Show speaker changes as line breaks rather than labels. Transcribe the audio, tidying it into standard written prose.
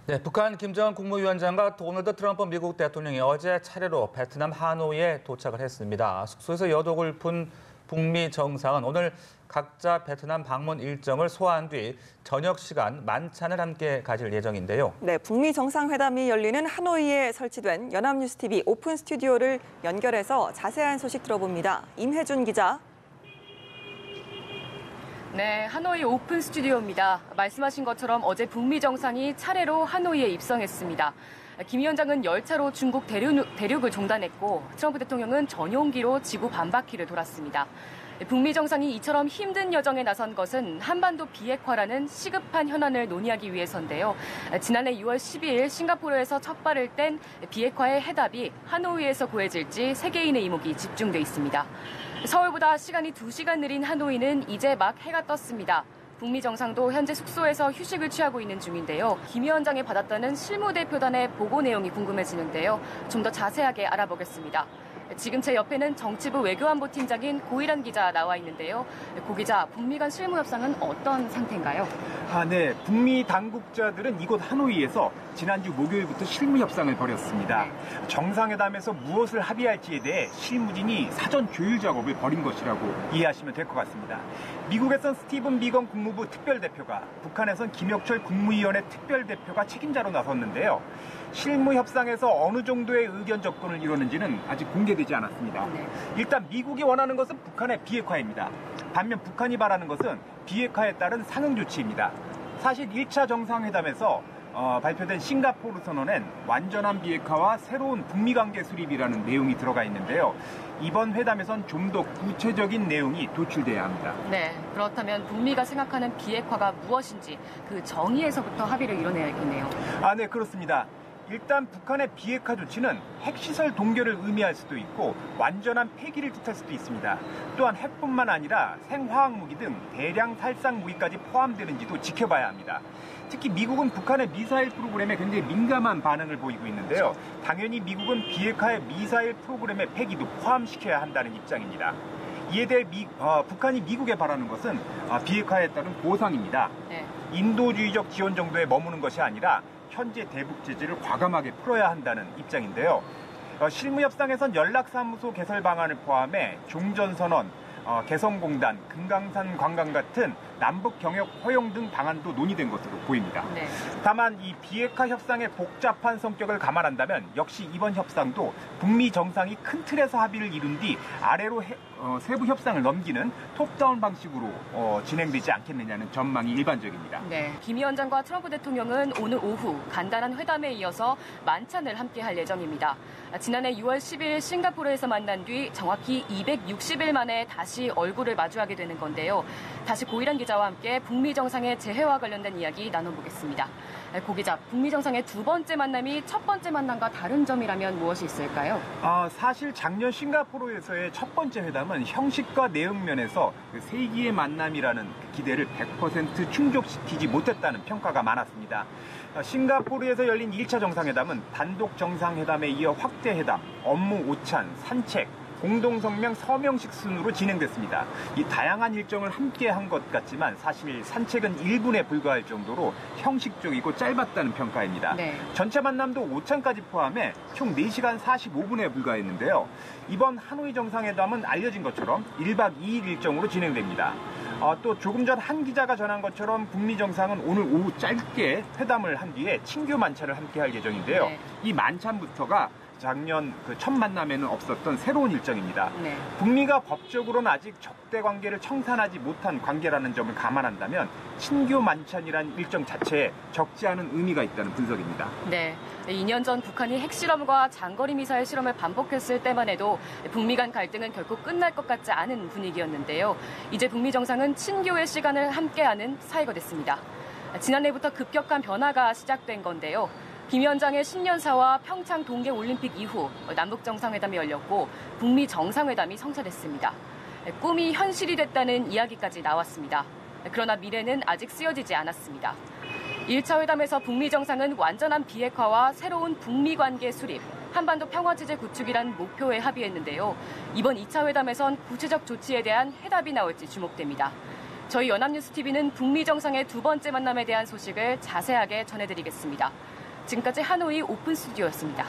네, 북한 김정은 국무위원장과 도널드 트럼프 미국 대통령이 어제 차례로 베트남 하노이에 도착을 했습니다. 숙소에서 여독을 푼 북미 정상은 오늘 각자 베트남 방문 일정을 소화한 뒤 저녁 시간 만찬을 함께 가질 예정인데요.
네, 북미 정상회담이 열리는 하노이에 설치된 연합뉴스TV 오픈 스튜디오를 연결해서 자세한 소식 들어봅니다. 임혜준 기자.
네, 하노이 오픈 스튜디오입니다. 말씀하신 것처럼 어제 북미 정상이 차례로 하노이에 입성했습니다. 김 위원장은 열차로 중국 대륙을 종단했고 트럼프 대통령은 전용기로 지구 반바퀴를 돌았습니다. 북미 정상이 이처럼 힘든 여정에 나선 것은 한반도 비핵화라는 시급한 현안을 논의하기 위해서인데요. 지난해 6월 12일 싱가포르에서 첫 발을 뗀 비핵화의 해답이 하노이에서 구해질지 세계인의 이목이 집중돼 있습니다. 서울보다 시간이 2시간 느린 하노이는 이제 막 해가 떴습니다. 북미 정상도 현재 숙소에서 휴식을 취하고 있는 중인데요. 김 위원장이 받았다는 실무대표단의 보고 내용이 궁금해지는데요. 좀 더 자세하게 알아보겠습니다. 지금 제 옆에는 정치부 외교안보 팀장인 고일환 기자 나와 있는데요. 고 기자, 북미 간 실무 협상은 어떤 상태인가요?
네. 북미 당국자들은 이곳 하노이에서 지난주 목요일부터 실무 협상을 벌였습니다. 정상회담에서 무엇을 합의할지에 대해 실무진이 사전 조율 작업을 벌인 것이라고 이해하시면 될 것 같습니다. 미국에선 스티븐 비건 국무부 특별대표가, 북한에선 김혁철 국무위원회 특별대표가 책임자로 나섰는데요. 실무 협상에서 어느 정도의 의견 접근을 이뤘는지는 아직 공개되지 않았습니다. 일단 미국이 원하는 것은 북한의 비핵화입니다. 반면 북한이 바라는 것은 비핵화에 따른 상응 조치입니다. 사실 1차 정상회담에서 발표된 싱가포르 선언엔 완전한 비핵화와 새로운 북미 관계 수립이라는 내용이 들어가 있는데요. 이번 회담에선 좀 더 구체적인 내용이 도출돼야 합니다.
네, 그렇다면 북미가 생각하는 비핵화가 무엇인지 그 정의에서부터 합의를 이뤄내야겠네요.
네, 그렇습니다. 일단 북한의 비핵화 조치는 핵시설 동결을 의미할 수도 있고 완전한 폐기를 뜻할 수도 있습니다. 또한 핵뿐만 아니라 생화학무기 등 대량 살상 무기까지 포함되는지도 지켜봐야 합니다. 특히 미국은 북한의 미사일 프로그램에 굉장히 민감한 반응을 보이고 있는데요. 당연히 미국은 비핵화의 미사일 프로그램의 폐기도 포함시켜야 한다는 입장입니다. 이에 대해 북한이 미국에 바라는 것은 비핵화에 따른 보상입니다. 인도주의적 지원 정도에 머무는 것이 아니라 현재 대북 제재를 과감하게 풀어야 한다는 입장인데요. 실무 협상에선 연락사무소 개설 방안을 포함해 종전선언, 개성공단, 금강산 관광 같은 남북 경협 허용 등 방안도 논의된 것으로 보입니다. 다만 이 비핵화 협상의 복잡한 성격을 감안한다면 역시 이번 협상도 북미 정상이 큰 틀에서 합의를 이룬 뒤 아래로 세부 협상을 넘기는 톱다운 방식으로 진행되지 않겠느냐는 전망이 일반적입니다.
네, 김 위원장과 트럼프 대통령은 오늘 오후 간단한 회담에 이어서 만찬을 함께 할 예정입니다. 지난해 6월 10일 싱가포르에서 만난 뒤 정확히 260일 만에 다시 얼굴을 마주하게 되는 건데요. 다시 고일환 기자와 함께 북미 정상의 재회와 관련된 이야기 나눠보겠습니다. 고 기자, 북미 정상의 두 번째 만남이 첫 번째 만남과 다른 점이라면 무엇이 있을까요?
사실 작년 싱가포르에서의 첫 번째 회담은 형식과 내용 면에서 그 세기의 만남이라는 기대를 100% 충족시키지 못했다는 평가가 많았습니다. 싱가포르에서 열린 1차 정상회담은 단독 정상회담에 이어 확대회담, 업무 오찬, 산책, 공동성명 서명식 순으로 진행됐습니다. 이 다양한 일정을 함께 한 것 같지만 사실 산책은 1분에 불과할 정도로 형식적이고 짧았다는 평가입니다. 전체 만남도 오찬까지 포함해 총 4시간 45분에 불과했는데요. 이번 하노이 정상회담은 알려진 것처럼 1박 2일 일정으로 진행됩니다. 또 조금 전 한 기자가 전한 것처럼 북미 정상은 오늘 오후 짧게 회담을 한 뒤에 친교 만찬을 함께 할 예정인데요. 이 만찬부터가 작년 그 첫 만남에는 없었던 새로운 일정입니다. 북미가 법적으로는 아직 적대 관계를 청산하지 못한 관계라는 점을 감안한다면 친교 만찬이라는 일정 자체에 적지 않은 의미가 있다는 분석입니다.
네, 2년 전 북한이 핵실험과 장거리 미사일 실험을 반복했을 때만 해도 북미 간 갈등은 결코 끝날 것 같지 않은 분위기였는데요. 이제 북미 정상은 친교의 시간을 함께하는 사이가 됐습니다. 지난해부터 급격한 변화가 시작된 건데요. 김 위원장의 신년사와 평창 동계올림픽 이후 남북 정상회담이 열렸고 북미 정상회담이 성사됐습니다. 꿈이 현실이 됐다는 이야기까지 나왔습니다. 그러나 미래는 아직 쓰여지지 않았습니다. 1차 회담에서 북미 정상은 완전한 비핵화와 새로운 북미 관계 수립, 한반도 평화체제 구축이란 목표에 합의했는데요. 이번 2차 회담에선 구체적 조치에 대한 해답이 나올지 주목됩니다. 저희 연합뉴스TV는 북미 정상의 두 번째 만남에 대한 소식을 자세하게 전해드리겠습니다. 지금까지 하노이 오픈 스튜디오였습니다.